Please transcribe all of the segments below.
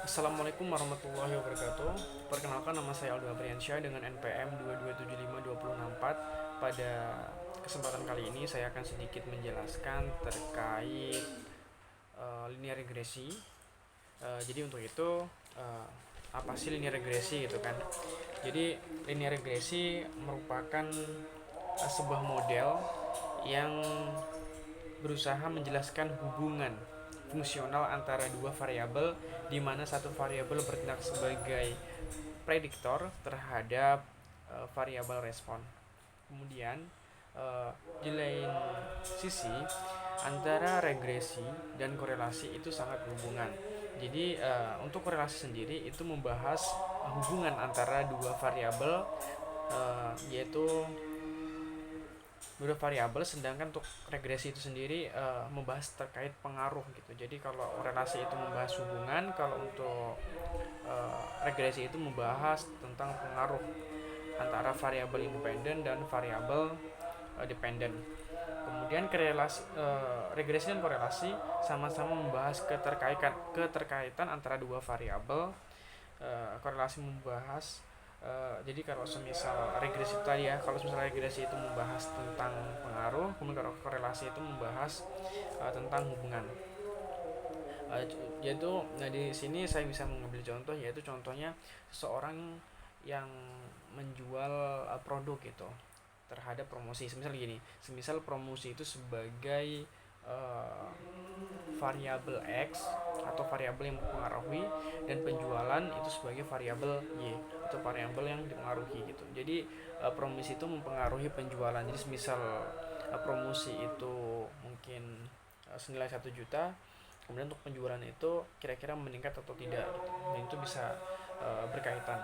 Assalamualaikum warahmatullahi wabarakatuh. Perkenalkan, nama saya Aldo Apriansyah dengan NPM 22752064. Pada kesempatan kali ini saya akan sedikit menjelaskan terkait linear regresi. Jadi untuk itu, uh, apa sih linear regresi gitu kan? Jadi linear regresi merupakan sebuah model yang berusaha menjelaskan hubungan fungsional antara dua variabel, di mana satu variabel bertindak sebagai prediktor terhadap variabel respon. Kemudian di lain sisi, antara regresi dan korelasi itu sangat berhubungan. Jadi untuk korelasi sendiri itu membahas hubungan antara dua variabel, yaitu dua variabel, sedangkan untuk regresi itu sendiri membahas terkait pengaruh gitu. Jadi kalau relasi itu membahas hubungan, kalau untuk regresi itu membahas tentang pengaruh antara variabel independen dan variabel dependen. Kemudian regresi dan korelasi sama-sama membahas keterkaitan antara dua variabel. Korelasi membahas jadi kalau semisal regresi tadi ya, kalau misalnya regresi itu membahas tentang pengaruh, kemudian kalau korelasi itu membahas tentang hubungan. Uh, yaitu nah di sini saya bisa mengambil contoh, yaitu contohnya seseorang yang menjual produk gitu terhadap promosi. Semisal promosi itu sebagai uh, variabel X atau variabel yang mempengaruhi, dan penjualan itu sebagai variabel Y atau variabel yang dipengaruhi gitu. Jadi promosi itu mempengaruhi penjualan. Jadi misal promosi itu mungkin senilai 1 juta, kemudian untuk penjualan itu kira-kira meningkat atau tidak gitu. Dan itu bisa berkaitan.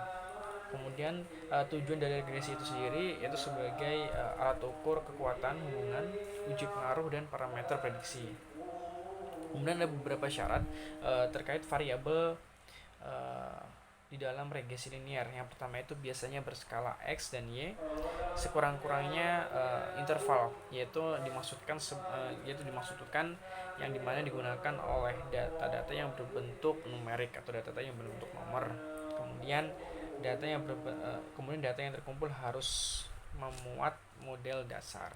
Kemudian tujuan dari regresi itu sendiri yaitu sebagai alat ukur kekuatan hubungan, uji pengaruh, dan parameter prediksi. Kemudian ada beberapa syarat terkait variabel uh, di dalam regresi linear. Yang pertama itu biasanya berskala X dan Y, sekurang-kurangnya interval, yaitu dimaksudkan yang dimana digunakan oleh data-data yang berbentuk numerik atau data-data yang berbentuk nomor. Kemudian kemudian data yang terkumpul harus memuat model dasar.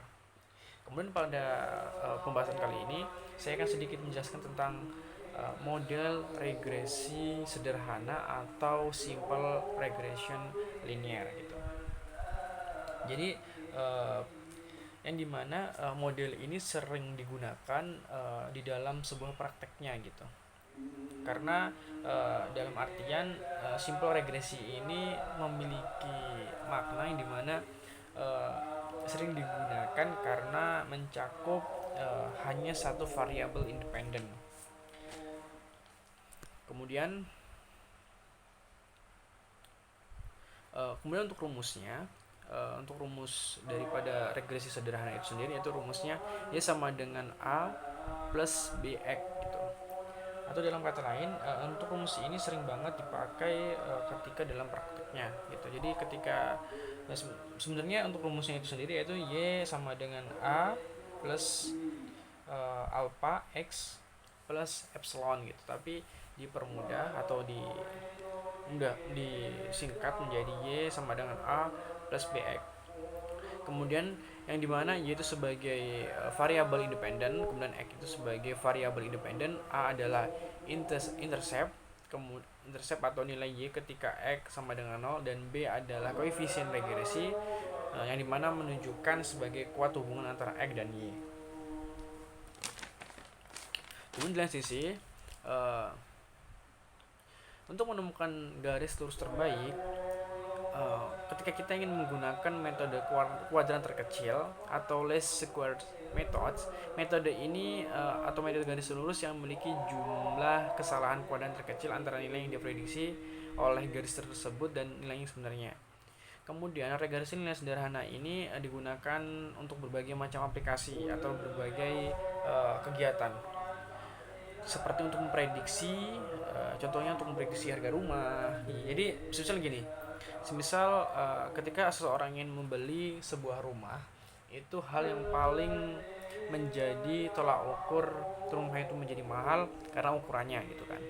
Kemudian pada pembahasan kali ini saya akan sedikit menjelaskan tentang model regresi sederhana atau simple regression linear gitu. Jadi yang dimana model ini sering digunakan di dalam sebuah prakteknya gitu. Karena dalam artian simple regresi ini memiliki makna yang dimana uh, sering digunakan karena mencakup hanya satu variabel independen. Kemudian untuk rumusnya, untuk rumus daripada regresi sederhana itu sendiri, yaitu rumusnya ya sama dengan A plus BX gitu. Atau dalam kata lain, untuk rumus ini sering banget dipakai ketika dalam prakteknya gitu. Jadi ketika sebenarnya untuk rumusnya itu sendiri yaitu Y sama dengan A plus alpha X plus epsilon gitu. Tapi dipermudah atau disingkat menjadi Y sama dengan A plus BX. Kemudian yang dimana Y itu sebagai variabel independen, kemudian X itu sebagai variabel independen, A adalah intercept, kemudian intercept atau nilai Y ketika X sama dengan 0, dan B adalah koefisien regresi yang dimana menunjukkan sebagai kuat hubungan antara X dan Y. Kemudian di lain sisi, untuk menemukan garis lurus terbaik, ketika kita ingin menggunakan metode kuadran terkecil atau least squared methods, metode ini atau metode garis lurus yang memiliki jumlah kesalahan kuadran terkecil antara nilai yang diprediksi oleh garis tersebut dan nilai yang sebenarnya. Kemudian regresi nilai sederhana ini digunakan untuk berbagai macam aplikasi atau berbagai kegiatan, seperti untuk memprediksi, contohnya untuk memprediksi harga rumah. Jadi semisal ketika seseorang ingin membeli sebuah rumah, itu hal yang paling menjadi tolak ukur rumah itu menjadi mahal karena ukurannya gitu kan.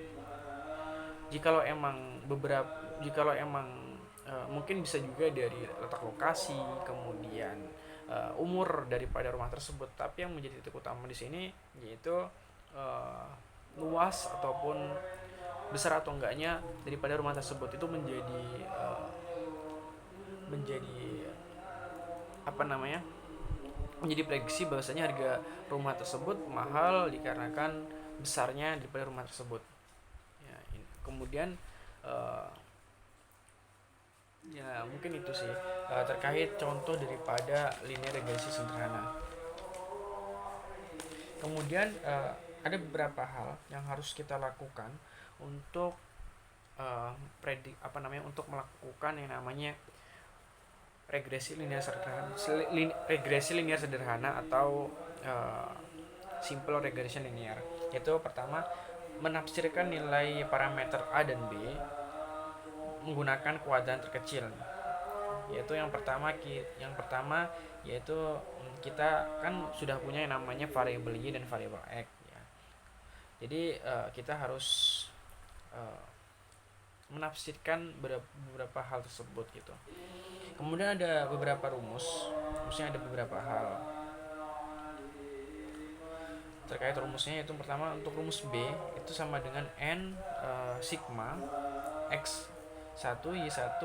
Jikalau emang beberapa jikalau emang mungkin bisa juga dari letak lokasi, kemudian umur daripada rumah tersebut, tapi yang menjadi titik utama di sini yaitu uh, luas ataupun besar atau enggaknya daripada rumah tersebut itu menjadi apa namanya, menjadi prediksi bahwasanya harga rumah tersebut mahal dikarenakan besarnya daripada rumah tersebut. Ya, kemudian uh, ya mungkin itu sih terkait contoh daripada linear regresi sederhana. Kemudian ada beberapa hal yang harus kita lakukan untuk untuk melakukan yang namanya regresi linear sederhana atau uh, simple regression linear. Yaitu pertama, menafsirkan nilai parameter A dan B menggunakan kuadran terkecil. Yaitu yang pertama yaitu kita kan sudah punya yang namanya variabel Y dan variabel X ya. Jadi kita harus uh, menafsirkan beberapa hal tersebut gitu. Kemudian ada beberapa rumusnya ada beberapa hal terkait rumusnya, yaitu pertama untuk rumus B itu sama dengan n sigma x1 y1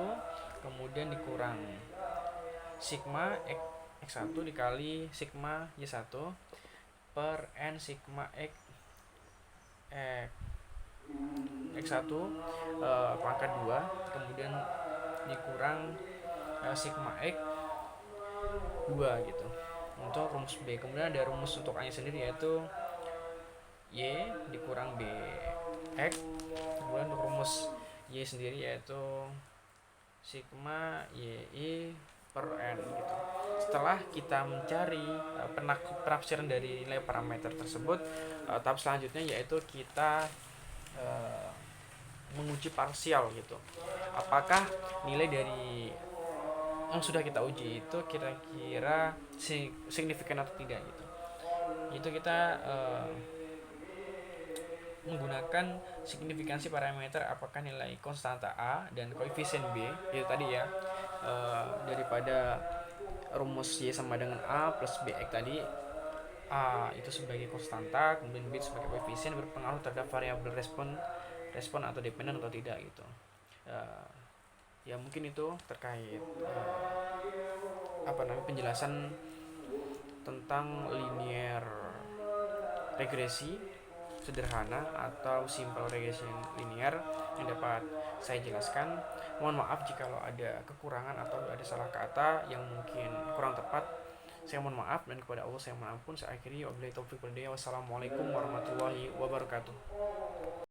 kemudian dikurang sigma x1 dikali sigma y1 per n sigma x1 pangkat 2 kemudian dikurang sigma x 2 gitu untuk rumus B. Kemudian ada rumus untuk A nya sendiri yaitu Y dikurang BX. Kemudian untuk rumus Y sendiri yaitu sigma YI per N gitu. Setelah kita mencari penafsiran dari nilai parameter tersebut, tahap selanjutnya yaitu kita menguji parsial gitu. Apakah nilai dari yang sudah kita uji itu kira-kira signifikan atau tidak gitu. Itu kita menggunakan signifikansi parameter apakah nilai konstanta A dan koefisien B itu tadi ya, daripada rumus Y sama dengan A plus BX tadi. A itu sebagai konstanta kemudian B sebagai koefisien berpengaruh terhadap variabel respon atau dependen atau tidak gitu. Ya mungkin itu terkait penjelasan tentang linear regresi sederhana atau simple regression linear yang dapat saya jelaskan. Mohon maaf jika ada kekurangan atau ada salah kata yang mungkin kurang tepat. Saya mohon maaf dan kepada Allah saya mohon ampun. Saya akhiri wabillahi taufiq wal hidayah. Wassalamualaikum warahmatullahi wabarakatuh.